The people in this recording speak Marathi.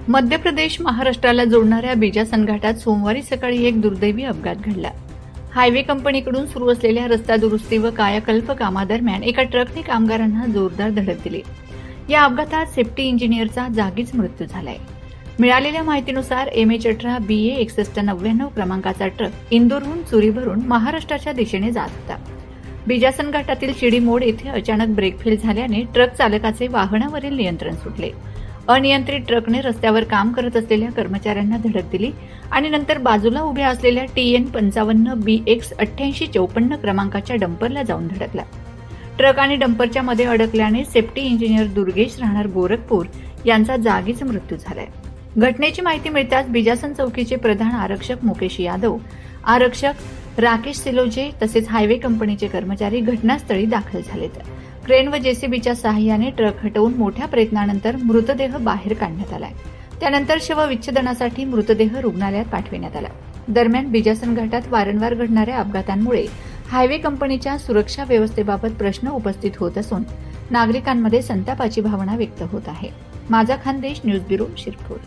मध्य प्रदेश महाराष्ट्राला जोडणाऱ्या बिजासन घाटात सोमवारी सकाळी एक दुर्दैवी अपघात घडला। हायवे कंपनीकडून सुरू असलेल्या रस्ता दुरुस्ती व कायाकल्प कामादरम्यान एका ट्रकने कामगारांना जोरदार धडक दिली। या अपघातात सेफ्टी इंजिनियरचा जागीच मृत्यू झालाय। मिळालेल्या माहितीनुसार MH18 BA 6199 क्रमांकाचा ट्रक इंदूरहून चुरी भरून महाराष्ट्राच्या दिशेने जात होता। बिजासन घाटातील शिडी मोड येथे अचानक ब्रेक फेल झाल्याने ट्रक चालकाचे वाहनावरील नियंत्रण सुटले। अनियंत्रित ट्रकने रस्त्यावर काम करत असलेल्या कर्मचाऱ्यांना धडक दिली आणि नंतर बाजूला उभ्या असलेल्या TN 55 BX 8854 क्रमांकाच्या डंपरला जाऊन धडकला। ट्रक आणि डंपरच्या मध्ये अडकल्याने सेफ्टी इंजिनियर दुर्गेश राहणार गोरखपूर यांचा जागीच मृत्यू झालाय। घटनेची माहिती मिळताच बिजासन चौकीचे प्रधान आरक्षक मुकेश यादव, आरक्षक राकेश सिलोजे तसेच हायवे कंपनीचे कर्मचारी घटनास्थळी दाखल झालेत। क्रेन व JCBच्या सहाय्याने ट्रक हटवून मोठ्या प्रयत्नानंतर मृतदेह बाहेर काढण्यात आलाय। त्यानंतर शवविच्छेदनासाठी मृतदेह रुग्णालयात पाठविण्यात आला। दरम्यान बिजासन घाटात वारंवार घडणाऱ्या अपघातांमुळे हायवे कंपनीच्या सुरक्षा व्यवस्थेबाबत प्रश्न उपस्थित होत असून नागरिकांमध्ये संतापाची भावना व्यक्त होत आहे। माझा खानदेश न्यूज ब्युरो शिरपूर।